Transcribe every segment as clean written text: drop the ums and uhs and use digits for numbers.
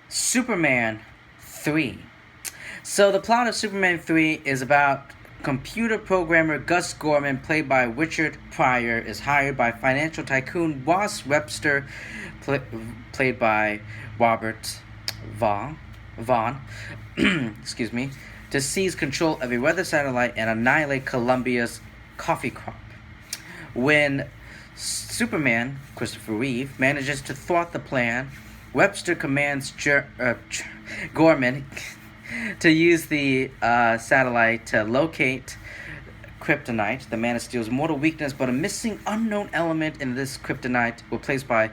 Superman 3. So the plot of Superman 3 is about computer programmer Gus Gorman, played by Richard Pryor, is hired by financial tycoon Ross Webster, played by Robert Vaughn, excuse me, to seize control of a weather satellite and annihilate Colombia's coffee crop. When Superman, Christopher Reeve, manages to thwart the plan, Webster commands Gorman to use the satellite to locate kryptonite, the Man of Steel's mortal weakness, but a missing unknown element in this kryptonite, replaced by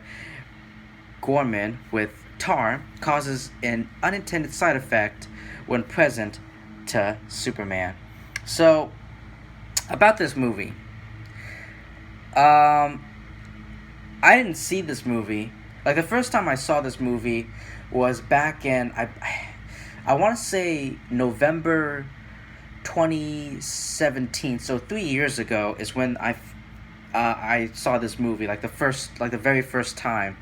Gorman with tar, causes an unintended side effect when present to Superman. So, about this movie. I didn't see this movie. Like, the first time I saw this movie was back in, I want to say November 2017. So 3 years ago is when I saw this movie, like the very first time.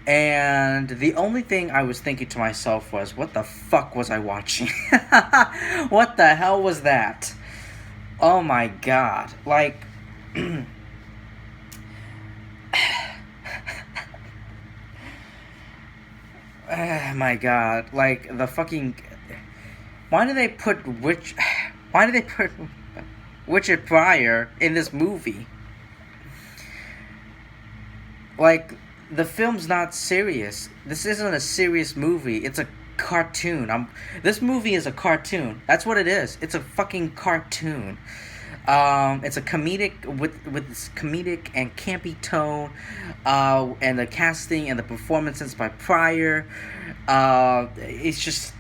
And the only thing I was thinking to myself was, what the fuck was I watching? What the hell was that? Oh my god. Like, oh my god. Like, the fucking... Why did they put Richard Pryor in this movie? Like, the film's not serious. This isn't a serious movie. It's a cartoon. This movie is a cartoon. That's what it is. It's a fucking cartoon. It's a comedic with this comedic and campy tone, and the casting and the performances by Pryor. It's just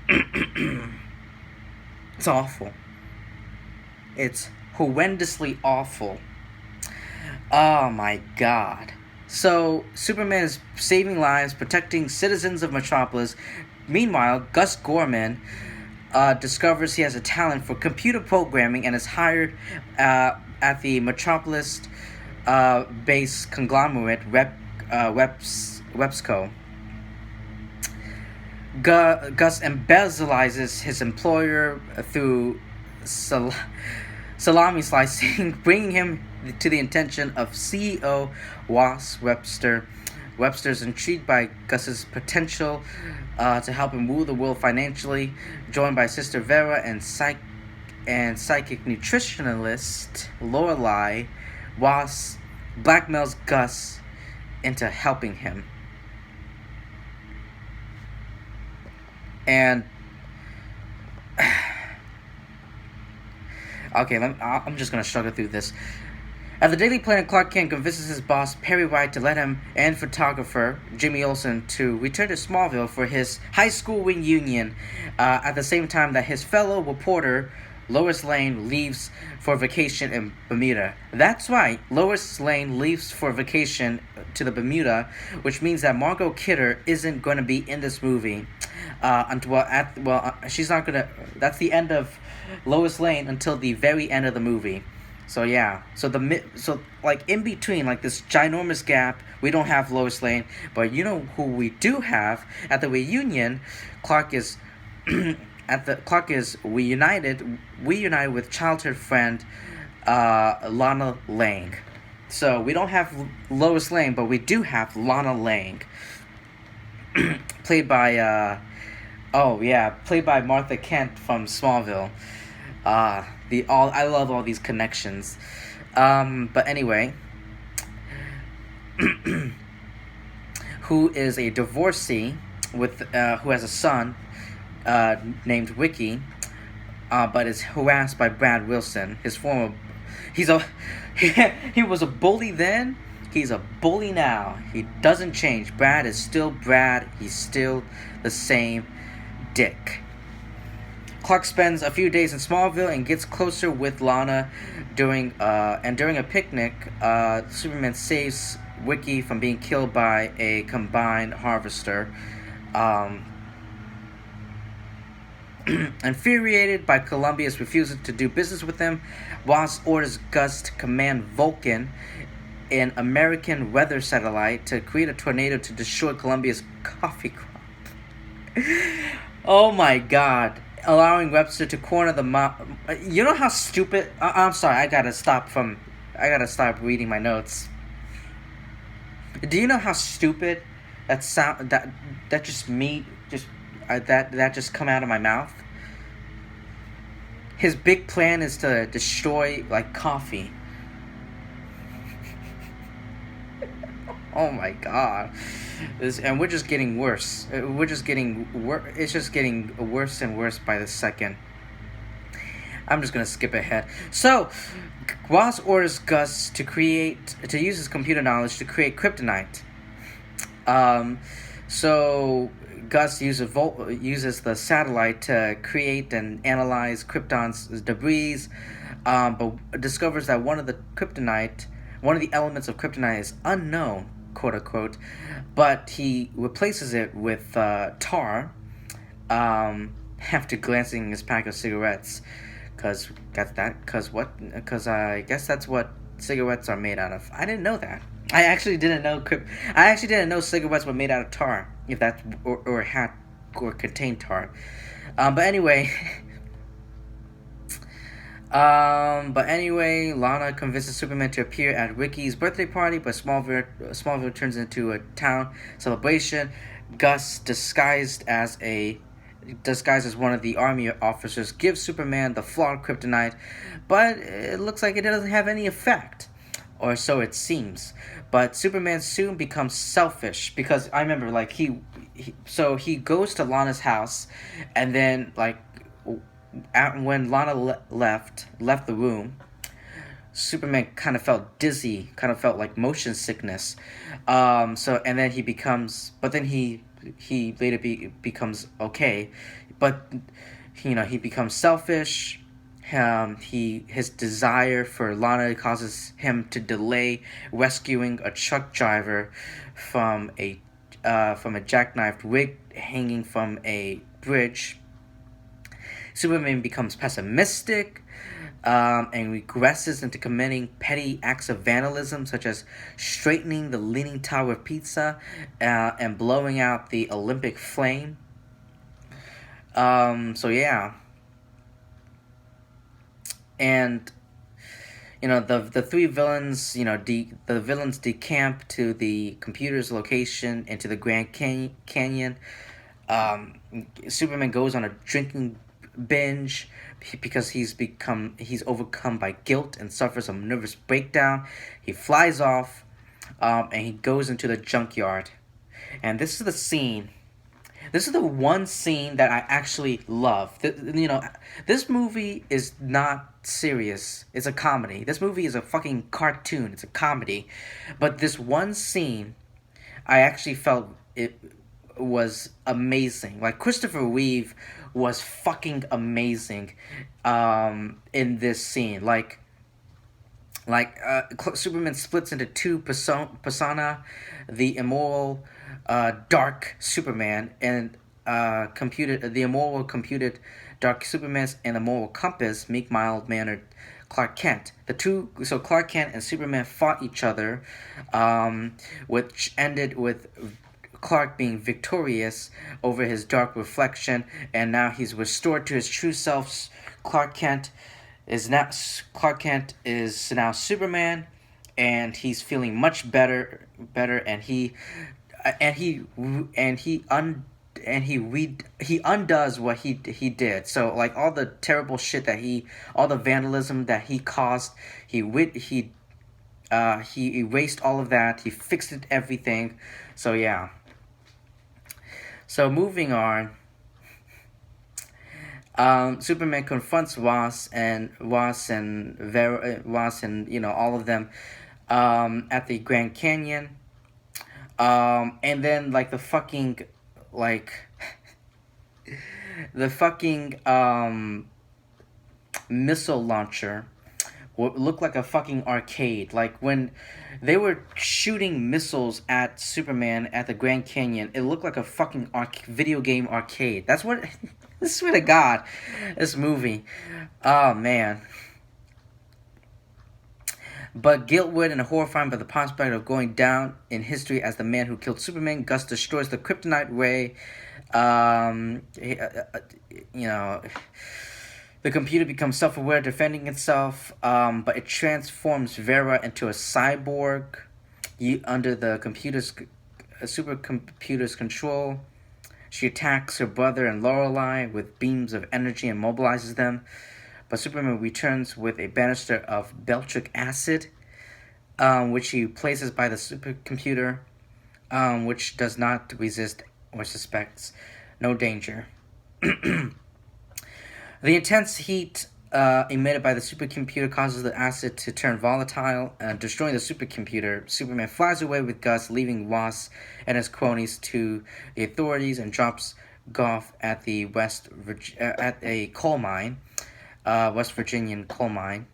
it's awful. It's horrendously awful. Oh my god. So, Superman is saving lives, protecting citizens of Metropolis. Meanwhile, Gus Gorman discovers he has a talent for computer programming and is hired at the Metropolis base conglomerate Websco. Gus embezzles his employer through salami slicing, bringing him to the attention of CEO Ross Webster. Webster's intrigued by Gus's potential to help him rule the world financially. Joined by Sister Vera and psychic nutritionalist Lorelai, Ross blackmails Gus into helping him. And okay, I'm just gonna struggle through this. At the Daily Planet, Clark Kent convinces his boss, Perry White, to let him and photographer Jimmy Olsen to return to Smallville for his high school reunion, at the same time that his fellow reporter, Lois Lane, leaves for vacation in Bermuda. That's right, Lois Lane leaves for vacation to the Bermuda, which means that Margot Kidder isn't going to be in this movie. She's not going to... That's the end of Lois Lane until the very end of the movie. So yeah, so like in between, like this ginormous gap, we don't have Lois Lane, but you know who we do have at the reunion? Clark is reunited with childhood friend Lana Lang. So we don't have Lois Lane, but we do have Lana Lang, played by Martha Kent from Smallville. I love all these connections. But anyway, who is a divorcee who has a son named Ricky, but is harassed by Brad Wilson, he was a bully then, he's a bully now. He doesn't change. Brad is still Brad. He's still the same dick. Clark spends a few days in Smallville and gets closer with Lana during a picnic. Superman saves Wiki from being killed by a combined harvester. Infuriated by Columbia's refusal to do business with him, Ross orders Gus to command Vulcan an American weather satellite to create a tornado to destroy Colombia's coffee crop. Oh my god. Allowing Webster to corner the You know how stupid. I'm sorry, I gotta stop reading my notes. Do you know how stupid that just me just that just come out of my mouth? His big plan is to destroy like coffee. Oh my god. And we're just getting worse. It's just getting worse and worse by the second. I'm just gonna skip ahead. So, Ross orders Gus to use his computer knowledge to create kryptonite. So Gus uses the satellite to create and analyze Krypton's debris, but discovers that one of the elements of kryptonite is unknown, quote unquote, but he replaces it with tar. After glancing at his pack of cigarettes, because I guess that's what cigarettes are made out of. I didn't know that. I actually didn't know cigarettes were made out of tar, if that or contained tar. But anyway, Lana convinces Superman to appear at Ricky's birthday party, but Smallville turns into a town celebration. Gus, disguised as one of the army officers, gives Superman the flawed kryptonite, but it looks like it doesn't have any effect, or so it seems. But Superman soon becomes selfish, because I remember, like, he goes to Lana's house, and then, like, when Lana left the room, Superman kind of felt dizzy, kind of felt like motion sickness. And then he later becomes okay, but he becomes selfish. His desire for Lana causes him to delay rescuing a truck driver from a jackknifed rig hanging from a bridge. Superman becomes pessimistic, and regresses into committing petty acts of vandalism, such as straightening the Leaning Tower of Pizza and blowing out the Olympic flame. So yeah. And the three villains, the villains decamp to the computer's location into the Grand Canyon. Superman goes on a drinking binge because he's overcome by guilt and suffers a nervous breakdown. He flies off, and he goes into the junkyard. And this is the scene. This is the one scene that I actually love. This movie is not serious. It's a comedy. This movie is a fucking cartoon. It's a comedy. But this one scene, I actually felt it was amazing. Like, Christopher Reeve was fucking amazing in this scene. Like Superman splits into two persona, the immoral dark Superman and the immoral computed dark Superman, and the moral compass meek mild-mannered Clark Kent. So Clark Kent and Superman fought each other, which ended with Clark being victorious over his dark reflection, and now he's restored to his true self. Clark Kent is now Superman, and he's feeling much better, and he undoes what he did. So, like, all the terrible shit all the vandalism that he caused, he erased all of that. He fixed everything. So yeah. So moving on, Superman confronts Ross and all of them at the Grand Canyon, and then like the fucking missile launcher looked like a fucking arcade. Like, when they were shooting missiles at Superman at the Grand Canyon, it looked like a fucking video game arcade. That's what... I swear to God, this movie. Oh, man. But guilt-ridden and horrified by the prospect of going down in history as the man who killed Superman, Gus destroys the kryptonite ray. You know, the computer becomes self-aware, defending itself, but it transforms Vera into a cyborg under the supercomputer's control. She attacks her brother and Lorelei with beams of energy and mobilizes them. But Superman returns with a banister of beltric acid, which he places by the supercomputer, which does not resist or suspects no danger. The intense heat emitted by the supercomputer causes the acid to turn volatile, destroying the supercomputer. Superman flies away with Gus, leaving Ross and his cronies to the authorities, and drops Goff at a coal mine. West Virginian coal mine,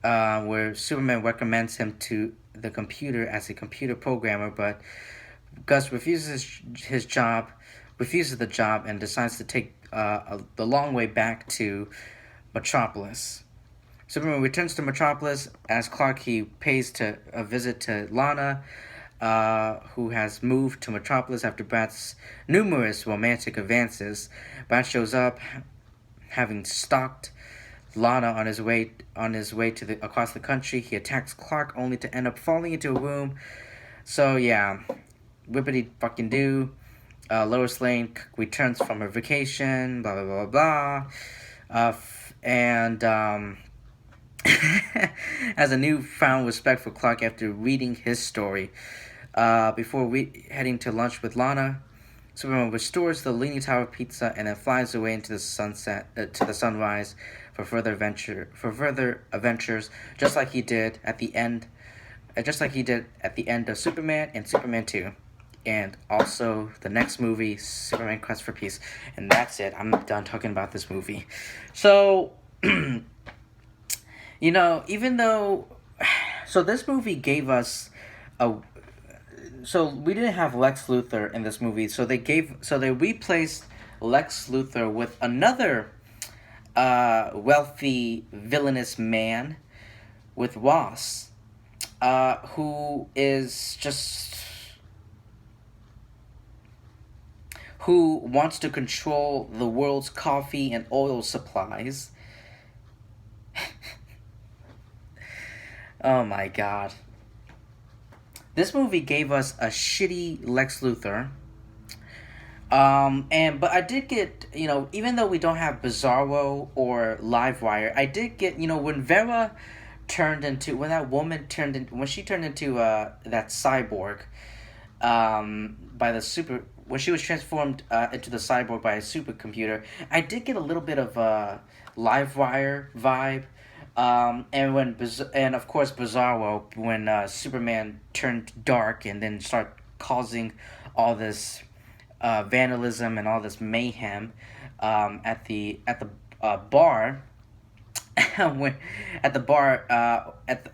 where Superman recommends him to the computer as a computer programmer, but Gus refuses the job, and decides to take the long way back to Metropolis. Superman returns to Metropolis. As Clark, he pays a visit to Lana, who has moved to Metropolis after Brat's numerous romantic advances. Brat shows up, having stalked Lana on his way to across the country. He attacks Clark only to end up falling into a room. So yeah, whippity fucking do. Lois Lane returns from her vacation. Blah blah blah blah. And has a newfound respect for Clark after reading his story. Before heading to lunch with Lana, Superman restores the Leaning Tower pizza and then flies away into the sunrise for further adventures, just like he did at the end of Superman and Superman 2, and also the next movie, Superman Quest for Peace. And that's it. I'm done talking about this movie. So, even though, this movie gave us so we didn't have Lex Luthor in this movie, so they replaced Lex Luthor with another wealthy villainous man, with Ross, who wants to control the world's coffee and oil supplies. Oh my god. This movie gave us a shitty Lex Luthor. But I did get, even though we don't have Bizarro or Livewire, I did get, when Vera when she turned into that cyborg, when she was transformed into the cyborg by a supercomputer, I did get a little bit of a Livewire vibe. And of course Bizarro, when Superman turned dark and then started causing all this vandalism and all this mayhem at the bar.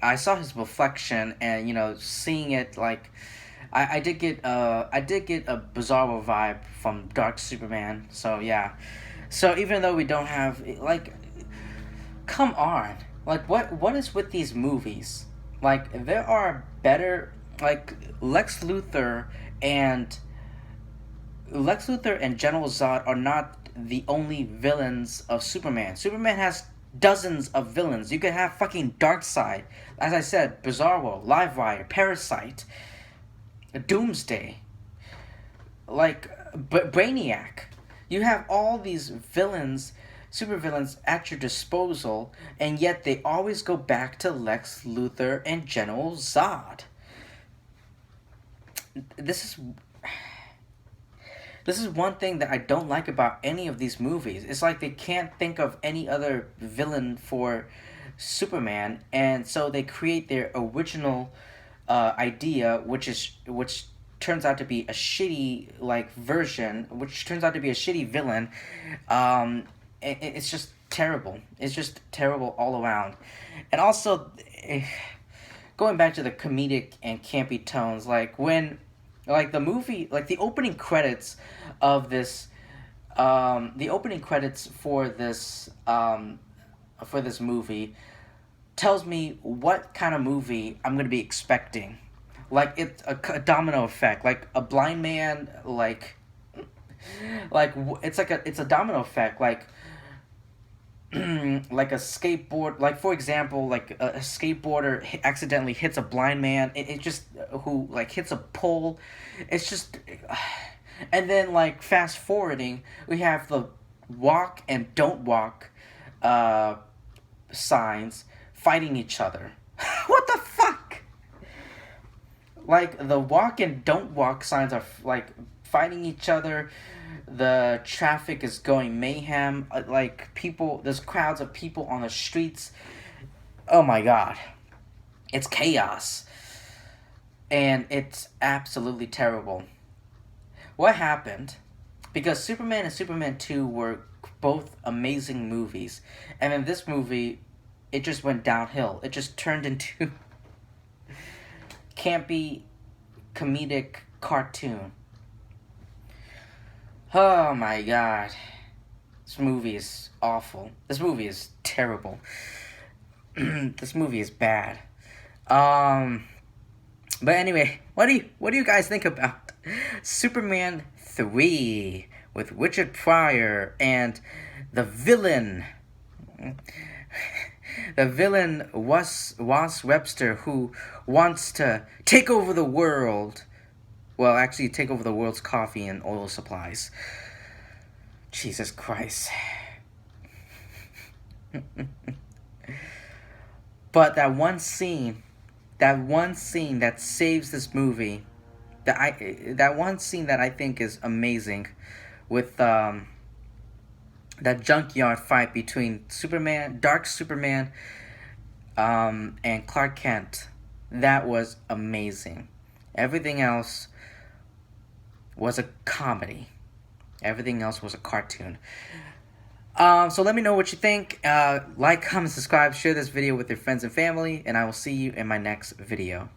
I saw his reflection, and seeing it, like, I did get a Bizarro vibe from Dark Superman. So yeah, so even though we don't have, like, come on. Like, what is with these movies? Like, there are better, like, Lex Luthor and General Zod are not the only villains of Superman. Superman has dozens of villains. You could have fucking Darkseid, as I said, Bizarro, Livewire, Parasite, Doomsday, like, Brainiac. You have all these villains, supervillains at your disposal, and yet they always go back to Lex Luthor and General Zod. This is one thing that I don't like about any of these movies. It's like they can't think of any other villain for Superman, and so they create their original idea, which turns out to be a shitty, like, version, which turns out to be a shitty villain. It's just terrible. It's just terrible all around. And also, going back to the comedic and campy tones, like, when, like, the movie, like, the opening credits of this, the opening credits for this movie tells me what kind of movie I'm gonna be expecting. Like it's a domino effect, like a blind man, it's a domino effect, like a skateboard, like for example, like a skateboarder accidentally hits a blind man. It just who like hits a pole. It's just, and then like fast forwarding, we have the walk and don't walk, uh, signs fighting each other. What the fuck? Like the walk and don't walk signs are like fighting each other. The traffic is going mayhem. Like people, there's crowds of people on the streets. Oh my god, it's chaos, and it's absolutely terrible. What happened? Because Superman and Superman 2 were both amazing movies, and in this movie, it just went downhill. It just turned into campy, comedic cartoon. Oh my god. This movie is awful. This movie is terrible. This movie is bad. But anyway, what do you guys think about Superman 3 with Richard Pryor and the villain? The villain was Ross Webster, who wants to take over the world. Well, actually, take over the world's coffee and oil supplies. Jesus Christ. But that one scene that saves this movie, that one scene that I think is amazing, with that junkyard fight between Dark Superman, and Clark Kent. That was amazing. Everything else was a comedy. Everything else was a cartoon. So let me know what you think. Like, comment, subscribe, share this video with your friends and family, and I will see you in my next video.